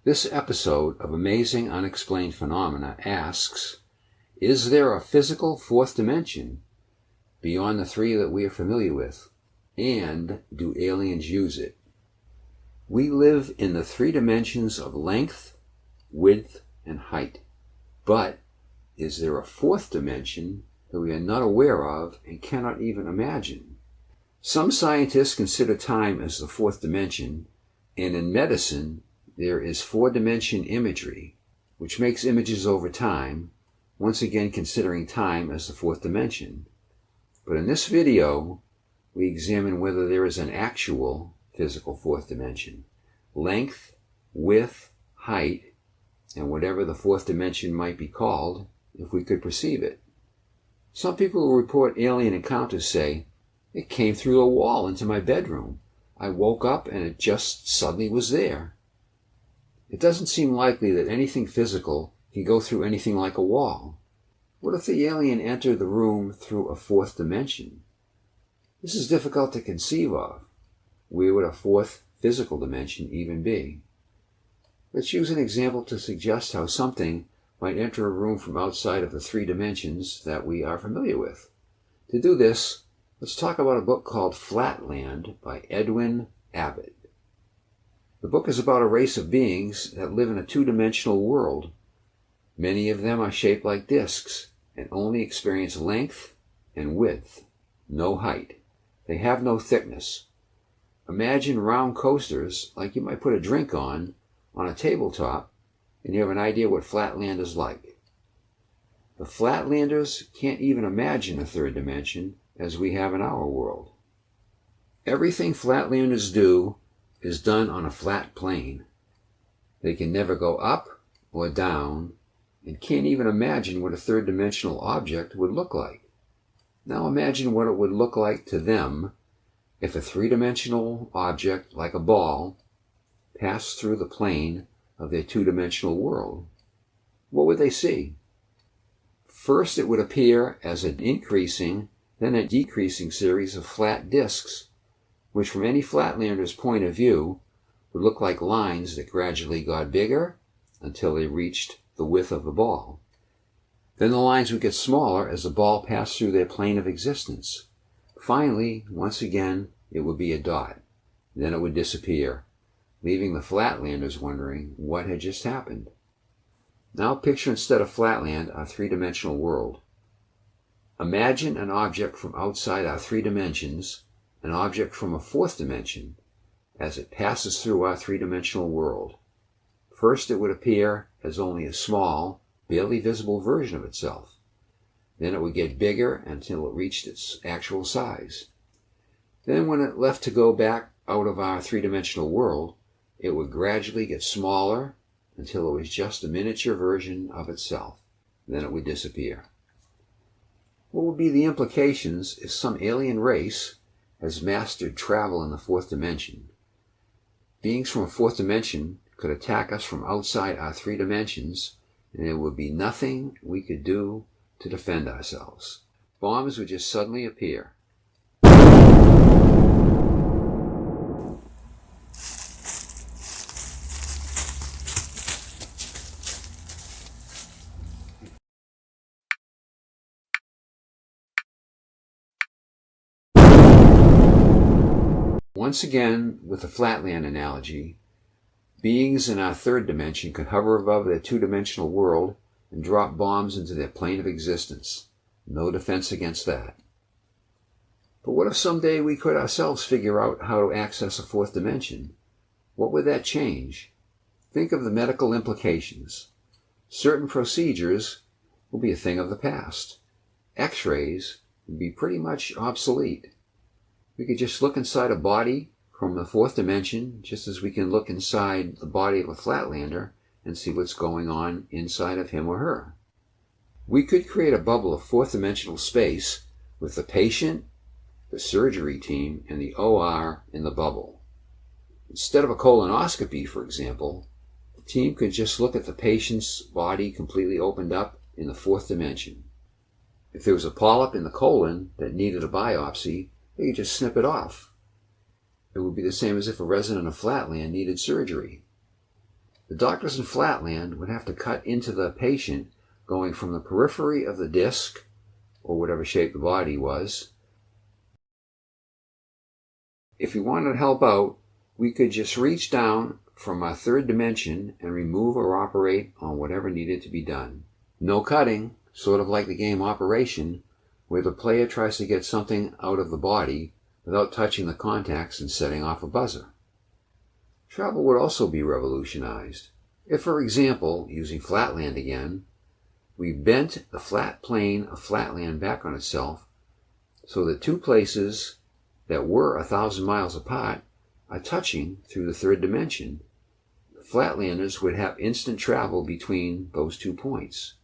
This episode of Amazing Unexplained Phenomena asks, is there a physical fourth dimension beyond the three that we are familiar with? And do aliens use it? We live in the three dimensions of length, width, and height. But is there a fourth dimension that we are not aware of and cannot even imagine? Some scientists consider time as the fourth dimension, and in medicine there is four-dimension imagery, which makes images over time, once again considering time as the fourth dimension. But in this video, we examine whether there is an actual physical fourth dimension, length, width, height, and whatever the fourth dimension might be called, if we could perceive it. Some people who report alien encounters say, it came through a wall into my bedroom. I woke up and it just suddenly was there. It doesn't seem likely that anything physical can go through anything like a wall. What if the alien entered the room through a fourth dimension? This is difficult to conceive of. Where would a fourth physical dimension even be? Let's use an example to suggest how something might enter a room from outside of the three dimensions that we are familiar with. To do this, let's talk about a book called Flatland by Edwin Abbott. The book is about a race of beings that live in a two-dimensional world. Many of them are shaped like discs and only experience length and width, no height. They have no thickness. Imagine round coasters like you might put a drink on a tabletop, and you have an idea what Flatland is like. The Flatlanders can't even imagine a third dimension as we have in our world. Everything Flatlanders do is done on a flat plane. They can never go up or down and can't even imagine what a third dimensional object would look like. Now imagine what it would look like to them if a three-dimensional object like a ball passed through the plane of their two-dimensional world. What would they see? First, it would appear as an increasing, then a decreasing series of flat disks, which from any Flatlander's point of view would look like lines that gradually got bigger until they reached the width of the ball. Then the lines would get smaller as the ball passed through their plane of existence. Finally, once again, it would be a dot. Then it would disappear, leaving the Flatlanders wondering what had just happened. Now picture instead of Flatland our three-dimensional world. Imagine an object from outside our three dimensions, an object from a fourth dimension, as it passes through our three-dimensional world. First it would appear as only a small, barely visible version of itself. Then it would get bigger until it reached its actual size. Then when it left to go back out of our three-dimensional world, it would gradually get smaller until it was just a miniature version of itself. Then it would disappear. What would be the implications if some alien race has mastered travel in the fourth dimension? Beings from a fourth dimension could attack us from outside our three dimensions, and there would be nothing we could do to defend ourselves. Bombs would just suddenly appear. Once again, with the Flatland analogy, beings in our third dimension could hover above their two-dimensional world and drop bombs into their plane of existence. No defense against that. But what if someday we could ourselves figure out how to access a fourth dimension? What would that change? Think of the medical implications. Certain procedures will be a thing of the past. X-rays would be pretty much obsolete. We could just look inside a body from the fourth dimension, just as we can look inside the body of a Flatlander and see what's going on inside of him or her. We could create a bubble of fourth dimensional space with the patient, the surgery team, and the OR in the bubble. Instead of a colonoscopy, for example, the team could just look at the patient's body completely opened up in the fourth dimension. If there was a polyp in the colon that needed a biopsy, they could just snip it off. It would be the same as if a resident of Flatland needed surgery. The doctors in Flatland would have to cut into the patient going from the periphery of the disc, or whatever shape the body was. If we wanted to help out, we could just reach down from our third dimension and remove or operate on whatever needed to be done. No cutting, sort of like the game Operation, where the player tries to get something out of the body without touching the contacts and setting off a buzzer. Travel would also be revolutionized. If, for example, using Flatland again, we bent the flat plane of Flatland back on itself so that two places that were 1,000 miles apart are touching through the third dimension, the Flatlanders would have instant travel between those 2 points.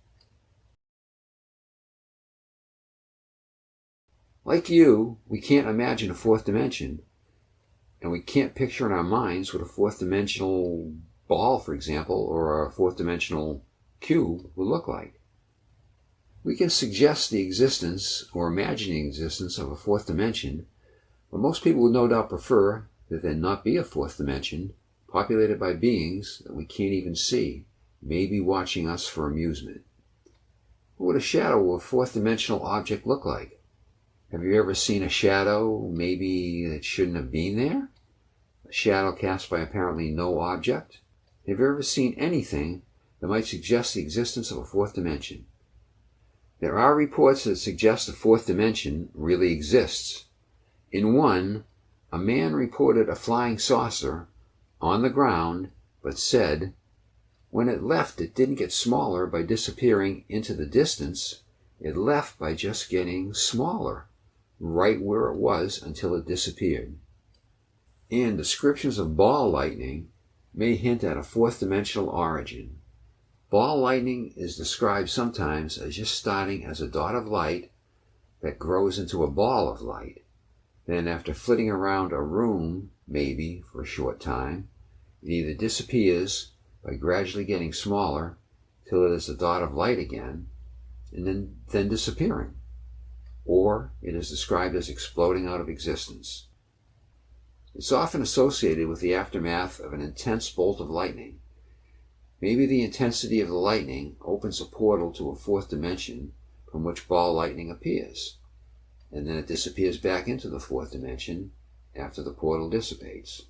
Like you, we can't imagine a fourth dimension, and we can't picture in our minds what a fourth dimensional ball, for example, or a fourth dimensional cube would look like. We can suggest the existence or imagine the existence of a fourth dimension, but most people would no doubt prefer that there not be a fourth dimension populated by beings that we can't even see, maybe watching us for amusement. What would a shadow of a fourth dimensional object look like? Have you ever seen a shadow maybe that shouldn't have been there? A shadow cast by apparently no object? Have you ever seen anything that might suggest the existence of a fourth dimension? There are reports that suggest a fourth dimension really exists. In one, a man reported a flying saucer on the ground, but said, when it left, it didn't get smaller by disappearing into the distance. It left by just getting smaller, right where it was until it disappeared. And descriptions of ball lightning may hint at a fourth dimensional origin. Ball lightning is described sometimes as just starting as a dot of light that grows into a ball of light. Then after flitting around a room, maybe for a short time, it either disappears by gradually getting smaller till it is a dot of light again, and then disappearing. Or it is described as exploding out of existence. It's often associated with the aftermath of an intense bolt of lightning. Maybe the intensity of the lightning opens a portal to a fourth dimension from which ball lightning appears, and then it disappears back into the fourth dimension after the portal dissipates.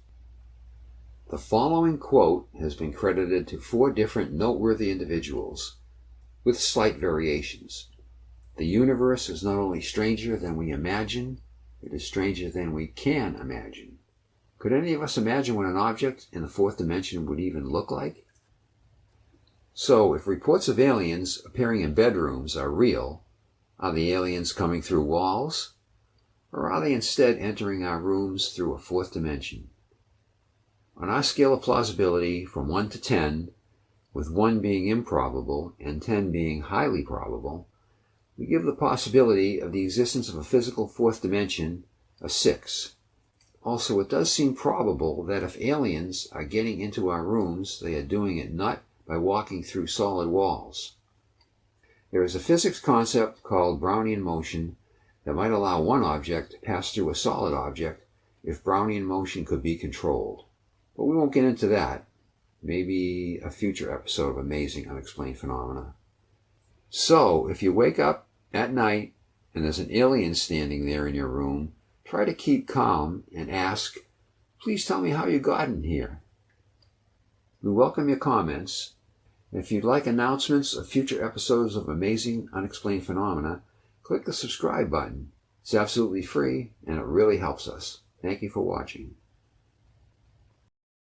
The following quote has been credited to 4 different noteworthy individuals, with slight variations. The universe is not only stranger than we imagine, it is stranger than we can imagine. Could any of us imagine what an object in the fourth dimension would even look like? So, if reports of aliens appearing in bedrooms are real, are the aliens coming through walls? Or are they instead entering our rooms through a fourth dimension? On our scale of plausibility from 1 to 10, with 1 being improbable and 10 being highly probable, we give the possibility of the existence of a physical fourth dimension a 6. Also, it does seem probable that if aliens are getting into our rooms, they are doing it not by walking through solid walls. There is a physics concept called Brownian motion that might allow one object to pass through a solid object if Brownian motion could be controlled. But we won't get into that. Maybe a future episode of Amazing Unexplained Phenomena. So, if you wake up at night and there's an alien standing there in your room, try to keep calm and ask, "Please tell me how you got in here." We welcome your comments. And if you'd like announcements of future episodes of Amazing Unexplained Phenomena, click the subscribe button. It's absolutely free and it really helps us. Thank you for watching.